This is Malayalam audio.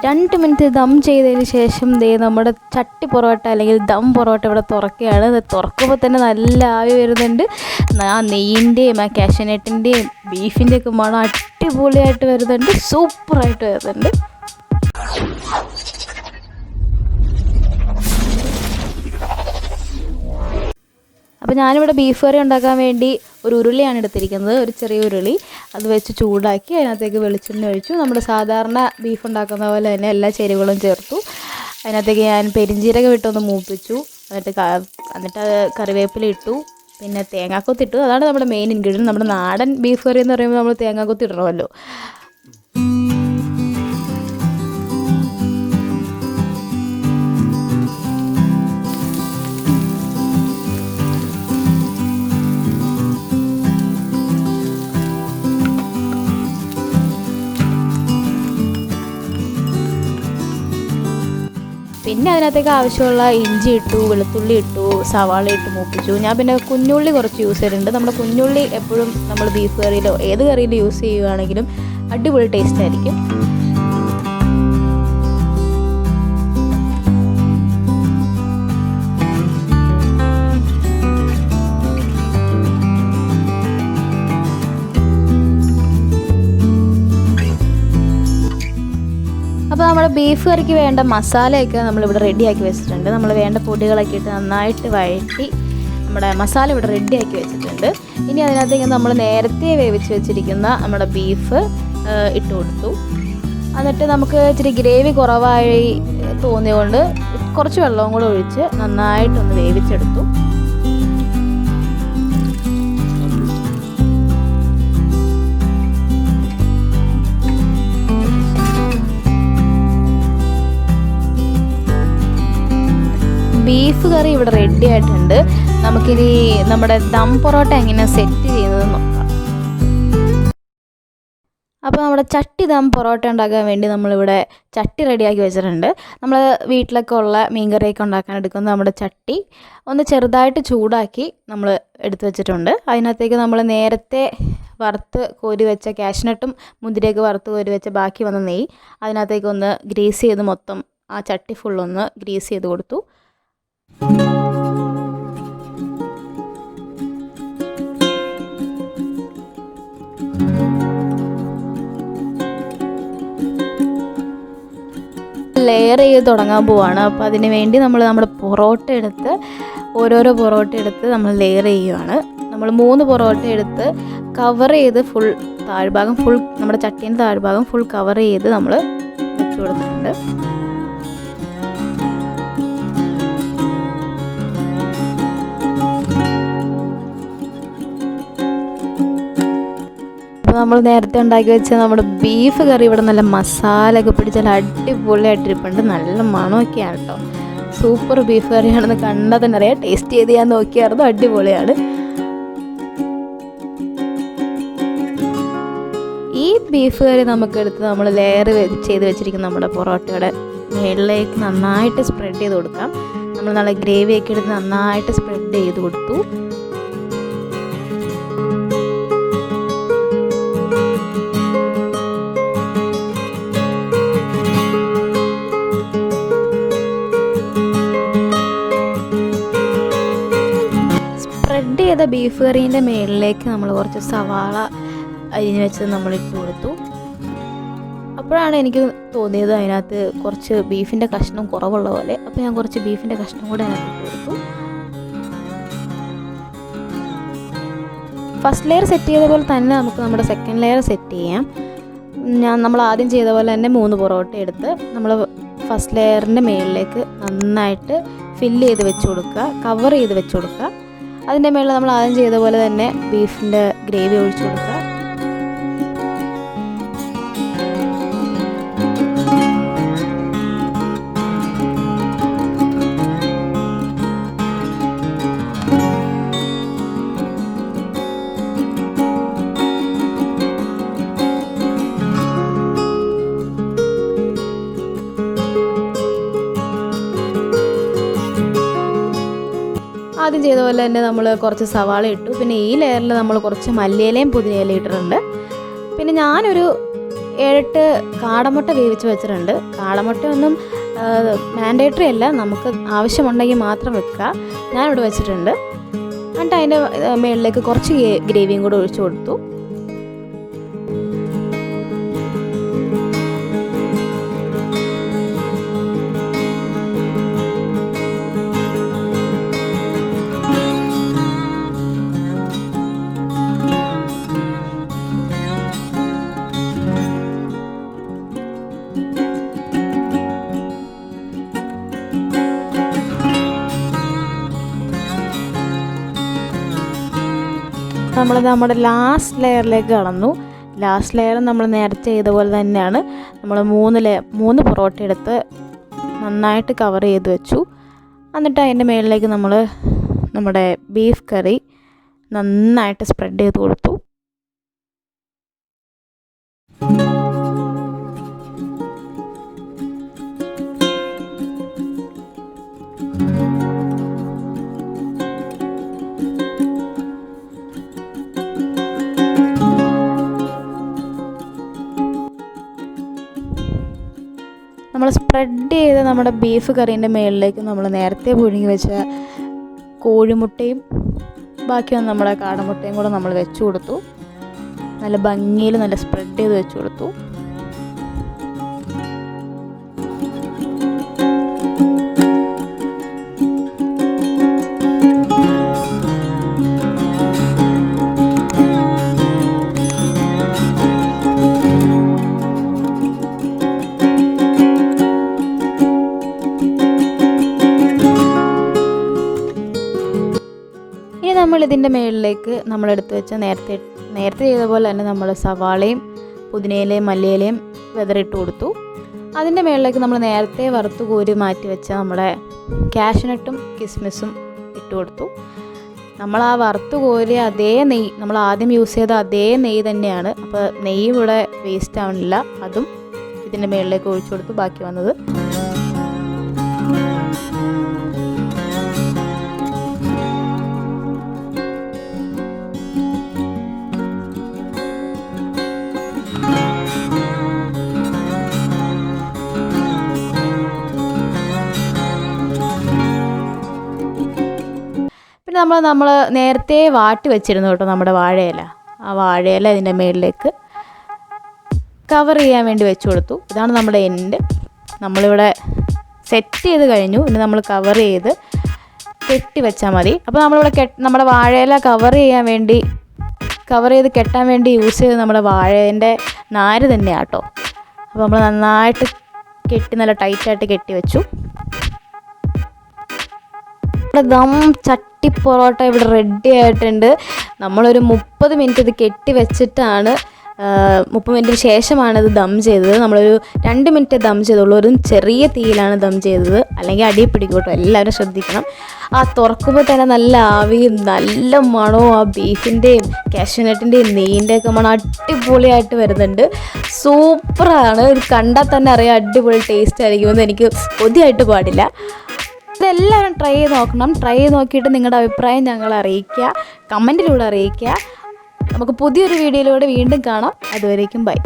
2 മിനിറ്റ് ദം ചെയ്തതിന് ശേഷം ദേ നമ്മുടെ ചട്ടി പൊറോട്ട അല്ലെങ്കിൽ ദം പൊറോട്ട ഇവിടെ തുറക്കുകയാണ്. അത് തുറക്കുമ്പോൾ തന്നെ നല്ല ആവി വരുന്നുണ്ട്. ആ നെയ്യിൻ്റെയും ആ കാഷ്യനട്ടിൻ്റെയും ബീഫിൻ്റെയൊക്കെ മണം അടിപൊളിയായിട്ട് വരുന്നുണ്ട്, സൂപ്പറായിട്ട് വരുന്നുണ്ട്. അപ്പോൾ ഞാനിവിടെ ബീഫ് കറി ഉണ്ടാക്കാൻ വേണ്ടി ഒരു ഉരുളിയാണ് എടുത്തിരിക്കുന്നത്, ഒരു ചെറിയ ഉരുളി. അത് വെച്ച് ചൂടാക്കി അതിനകത്തേക്ക് വെളിച്ചെണ്ണ ഒഴിച്ചു. നമ്മുടെ സാധാരണ ബീഫ് ഉണ്ടാക്കുന്ന പോലെ തന്നെ എല്ലാ ചേരുവകളും ചേർത്തു. അതിനകത്തേക്ക് ഞാൻ പെരിഞ്ചീരകം ഇട്ടൊന്ന് മൂപ്പിച്ചു. എന്നിട്ട് കറിവേപ്പില ഇട്ടു, പിന്നെ തേങ്ങാക്കൊത്ത് ഇട്ടു. അതാണ് നമ്മുടെ മെയിൻ ഇൻഗ്രീഡിയൻറ്റ്. നമ്മുടെ നാടൻ ബീഫ് കറി എന്ന് പറയുമ്പോൾ നമ്മൾ തേങ്ങാക്കൊത്ത് ഇടണമല്ലോ. പിന്നെ അതിനകത്തേക്ക് ആവശ്യമുള്ള ഇഞ്ചി ഇട്ടു, വെളുത്തുള്ളി ഇട്ടു, സവാള ഇട്ട് മൂപ്പിച്ചു. ഞാൻ പിന്നെ കുഞ്ഞുള്ളി കുറച്ച് യൂസ് ചെയ്തിട്ടുണ്ട്. നമ്മുടെ കുഞ്ഞുള്ളി എപ്പോഴും നമ്മൾ ബീഫ് കറിയിലോ ഏത് കറിയിലോ യൂസ് ചെയ്യുകയാണെങ്കിലും അടിപൊളി ടേസ്റ്റ് ആയിരിക്കും. അപ്പോൾ നമ്മുടെ ബീഫ് കറിക്ക് വേണ്ട മസാലയൊക്കെ നമ്മളിവിടെ റെഡിയാക്കി വെച്ചിട്ടുണ്ട്. നമ്മൾ വേണ്ട പൊടികളൊക്കെ ഇട്ട് നന്നായിട്ട് വഴറ്റി നമ്മുടെ മസാല ഇവിടെ റെഡിയാക്കി വെച്ചിട്ടുണ്ട്. ഇനി അതിനകത്തേക്ക് നമ്മൾ നേരത്തെ വേവിച്ച് വെച്ചിരിക്കുന്ന നമ്മുടെ ബീഫ് ഇട്ട് കൊടുത്തു. എന്നിട്ട് നമുക്ക് ഇച്ചിരി ഗ്രേവി കുറവായി തോന്നിയതുകൊണ്ട് കുറച്ച് വെള്ളവും കൂടെ ഒഴിച്ച് നന്നായിട്ടൊന്ന് വേവിച്ചെടുത്തു. ബീഫ് കറി ഇവിടെ റെഡി ആയിട്ടുണ്ട്. നമുക്കിനി നമ്മുടെ ദം പൊറോട്ട എങ്ങനെ സെറ്റ് ചെയ്യുന്നത് നോക്കാം. അപ്പോൾ നമ്മുടെ ചട്ടി ദം പൊറോട്ട ഉണ്ടാക്കാൻ വേണ്ടി നമ്മളിവിടെ ചട്ടി റെഡിയാക്കി വെച്ചിട്ടുണ്ട്. നമ്മൾ വീട്ടിലൊക്കെ ഉള്ള മീൻകറിയൊക്കെ ഉണ്ടാക്കാൻ എടുക്കുന്ന നമ്മുടെ ചട്ടി ഒന്ന് ചെറുതായിട്ട് ചൂടാക്കി നമ്മൾ എടുത്തു വെച്ചിട്ടുണ്ട്. അതിനകത്തേക്ക് നമ്മൾ നേരത്തെ വറുത്ത് കോരി വെച്ച കാഷ്നട്ടും മുന്തിരിയൊക്കെ വറുത്ത് കോരി വെച്ച ബാക്കി വന്ന നെയ്യ് അതിനകത്തേക്കൊന്ന് ഗ്രീസ് ചെയ്ത് മൊത്തം ആ ചട്ടി ഫുള്ളൊന്ന് ഗ്രീസ് ചെയ്ത് കൊടുത്തു. ലെയർ ചെയ്ത് തുടങ്ങാൻ പോവാണ്. അപ്പോൾ അതിന് വേണ്ടി നമ്മുടെ പൊറോട്ട എടുത്ത് ഓരോരോ പൊറോട്ട എടുത്ത് നമ്മൾ ലെയർ ചെയ്യുകയാണ്. നമ്മൾ 3 പൊറോട്ട എടുത്ത് കവർ ചെയ്ത് ഫുൾ താഴ്ഭാഗം നമ്മുടെ ചട്ടീൻ്റെ താഴ്ഭാഗം ഫുൾ കവർ ചെയ്ത് നമ്മൾ വെച്ച് കൊടുത്തിട്ടുണ്ട്. അപ്പോൾ നമ്മൾ നേരത്തെ ഉണ്ടാക്കി വെച്ച നമ്മുടെ ബീഫ് കറി ഇവിടെ നല്ല മസാലയൊക്കെ പിടിച്ചാൽ അടിപൊളിയായിട്ടിരിപ്പുണ്ട്. നല്ല മണമൊക്കെയാണ് കേട്ടോ. സൂപ്പർ ബീഫ് കറിയാണെന്ന് കണ്ടാൽ തന്നെ അറിയാം. ടേസ്റ്റ് ചെയ്ത് ഞാൻ നോക്കിയായിരുന്നു, അടിപൊളിയാണ്. ഈ ബീഫ് കറി നമുക്കെടുത്ത് നമ്മൾ ലെയർ ചെയ്ത് വെച്ചിരിക്കുന്ന നമ്മുടെ പൊറോട്ടയുടെ മുകളിലേക്ക് നന്നായിട്ട് സ്പ്രെഡ് ചെയ്ത് കൊടുക്കാം. നമ്മൾ നല്ല ഗ്രേവിയൊക്കെ എടുത്ത് നന്നായിട്ട് സ്പ്രെഡ് ചെയ്ത് കൊടുത്തു. സ്പ്രെഡ് ചെയ്ത ബീഫ് കറീൻ്റെ മുകളിലേക്ക് നമ്മൾ കുറച്ച് സവാള അരിഞ്ഞ് വെച്ചത് നമ്മൾ ഇട്ട് കൊടുത്തു. അപ്പോഴാണ് എനിക്ക് തോന്നിയത് അതിനകത്ത് കുറച്ച് ബീഫിൻ്റെ കഷ്ണം കുറവുള്ള പോലെ. അപ്പോൾ ഞാൻ കുറച്ച് ബീഫിൻ്റെ കഷ്ണം കൂടെ അതിനകത്ത് ഇട്ട് കൊടുത്തു. ഫസ്റ്റ് ലെയർ സെറ്റ് ചെയ്ത പോലെ തന്നെ നമുക്ക് നമ്മുടെ സെക്കൻഡ് ലെയർ സെറ്റ് ചെയ്യാം. നമ്മൾ ആദ്യം ചെയ്ത പോലെ തന്നെ 3 പൊറോട്ട എടുത്ത് നമ്മൾ ഫസ്റ്റ് ലെയറിൻ്റെ മുകളിലേക്ക് നന്നായിട്ട് ഫില്ല് ചെയ്ത് വെച്ച് കൊടുക്കുക, കവർ ചെയ്ത് വെച്ച് കൊടുക്കുക. അതിൻ്റെ മുകളിൽ നമ്മൾ ആദ്യം ചെയ്ത പോലെ തന്നെ ബീഫിൻ്റെ ഗ്രേവി ഒഴിച്ചു കൊടുക്കുക. ആദ്യം ചെയ്ത പോലെ തന്നെ നമ്മൾ കുറച്ച് സവാള ഇട്ടു. പിന്നെ ഈ ലെയറിൽ നമ്മൾ കുറച്ച് മല്ലിയിലയും പുതിനയിലയും ഇട്ടിട്ടുണ്ട്. പിന്നെ ഞാനൊരു 7-8 കാടമുട്ട വേവിച്ച് വെച്ചിട്ടുണ്ട്. കാടമുട്ട ഒന്നും മാൻഡേറ്ററി അല്ല, നമുക്ക് ആവശ്യമുണ്ടെങ്കിൽ മാത്രം വെക്കുക. ഞാനിവിടെ വെച്ചിട്ടുണ്ട്. എന്നിട്ട് അതിൻ്റെ മുകളിലേക്ക് കുറച്ച് ഗ്രേവിയും കൂടെ ഒഴിച്ചു കൊടുത്തു. നമ്മുടെ ലാസ്റ്റ് ലെയറിലേക്ക് കടന്നു. ലാസ്റ്റ് ലെയർ നമ്മൾ നേരത്തെ ചെയ്ത പോലെ തന്നെയാണ്. നമ്മൾ 3 പൊറോട്ട എടുത്ത് നന്നായിട്ട് കവർ ചെയ്ത് വെച്ചു. എന്നിട്ട് അതിൻ്റെ മുകളിലേക്ക് നമ്മൾ നമ്മുടെ ബീഫ് കറി നന്നായിട്ട് സ്പ്രെഡ് ചെയ്ത് കൊടുത്തു. നമ്മൾ സ്പ്രെഡ് ചെയ്ത് നമ്മുടെ ബീഫ് കറീൻ്റെ മുകളിലേക്ക് നമ്മൾ നേരത്തെ പുഴുങ്ങി വെച്ച കോഴിമുട്ടയും ബാക്കി വന്ന നമ്മുടെ കാടമുട്ടയും കൂടെ നമ്മൾ വെച്ച് കൊടുത്തു. നല്ല ഭംഗിയിൽ നല്ല സ്പ്രെഡ് ചെയ്ത് വെച്ച് കൊടുത്തു. നമ്മൾ ഇതിൻ്റെ മുകളിലേക്ക് നമ്മളെടുത്ത് വെച്ച നേരത്തെ ചെയ്ത പോലെ തന്നെ നമ്മൾ സവാളയും പുതിനയിലയും മല്ലിയിലയും വെതറിട്ട് കൊടുത്തു. അതിൻ്റെ മുകളിലേക്ക് നമ്മൾ നേരത്തെ വറുത്ത് കോരി മാറ്റി വെച്ച നമ്മുടെ കാഷ്നട്ടും കിസ്മിസും ഇട്ട് കൊടുത്തു. നമ്മൾ ആ വറുത്ത് കോരിയ അതേ നെയ്യ്, നമ്മൾ ആദ്യം യൂസ് ചെയ്ത അതേ നെയ്യ് തന്നെയാണ്. അപ്പോൾ നെയ്യ് ഇവിടെ വേസ്റ്റ് ആവണില്ല. അതും ഇതിൻ്റെ മുകളിലേക്ക് ഒഴിച്ചു കൊടുത്തു. ബാക്കി വന്നത് പിന്നെ നമ്മൾ നേരത്തെ വാട്ടി വെച്ചിരുന്നു കേട്ടോ നമ്മുടെ വാഴയില. ആ വാഴയില ഇതിൻ്റെ മുകളിലേക്ക് കവർ ചെയ്യാൻ വേണ്ടി വെച്ച് കൊടുത്തു. ഇതാണ് നമ്മുടെ എൻഡ്. നമ്മളിവിടെ സെറ്റ് ചെയ്ത് കഴിഞ്ഞു. ഇനി നമ്മൾ കവർ ചെയ്ത് കെട്ടി വെച്ചാൽ മതി. അപ്പോൾ നമ്മളിവിടെ നമ്മുടെ വാഴയില കവർ ചെയ്ത് കെട്ടാൻ വേണ്ടി യൂസ് ചെയ്ത് നമ്മുടെ വാഴേൻ്റെ നാര് തന്നെയാണ് കേട്ടോ. അപ്പോൾ നമ്മൾ നന്നായിട്ട് കെട്ടി നല്ല ടൈറ്റായിട്ട് കെട്ടി വെച്ചു. ദം ചട്ടി പൊറോട്ട ഇവിടെ റെഡി ആയിട്ടുണ്ട്. നമ്മളൊരു 30 മിനിറ്റ് ഇത് കെട്ടി വെച്ചിട്ടാണ് 30 മിനിറ്റിന് ശേഷമാണ് ഇത് ദം ചെയ്തത്. നമ്മളൊരു 2 മിനിറ്റ് ദം ചെയ്തുള്ളൂ. ഒരു ചെറിയ തീയിലാണ് ദം ചെയ്തത്, അല്ലെങ്കിൽ അടി പിടിക്കും കേട്ടോ. എല്ലാവരും ശ്രദ്ധിക്കണം. ആ തുറക്കുമ്പോൾ തന്നെ നല്ല ആവിയും നല്ല മണവും ആ ബീഫിൻ്റെയും കാഷ്യൂനട്ടിൻ്റെയും നെയ്യിൻ്റെയൊക്കെ മണം അടിപൊളിയായിട്ട് വരുന്നുണ്ട്. സൂപ്പറാണ്. ഇത് കണ്ടാൽ തന്നെ അറിയാം അടിപൊളി ടേസ്റ്റ് ആയിരിക്കുമെന്ന്. എനിക്ക് കൊതിയായിട്ട് പാടില്ല. ഇതെല്ലാവരും ട്രൈ ചെയ്ത് നോക്കണം. ട്രൈ ചെയ്ത് നോക്കിയിട്ട് നിങ്ങളുടെ അഭിപ്രായം ഞങ്ങളെ അറിയിക്കുക, കമൻറ്റിലൂടെ അറിയിക്കുക. നമുക്ക് പുതിയൊരു വീഡിയോയിലൂടെ വീണ്ടും കാണാം. അതുവരേക്കും ബൈ.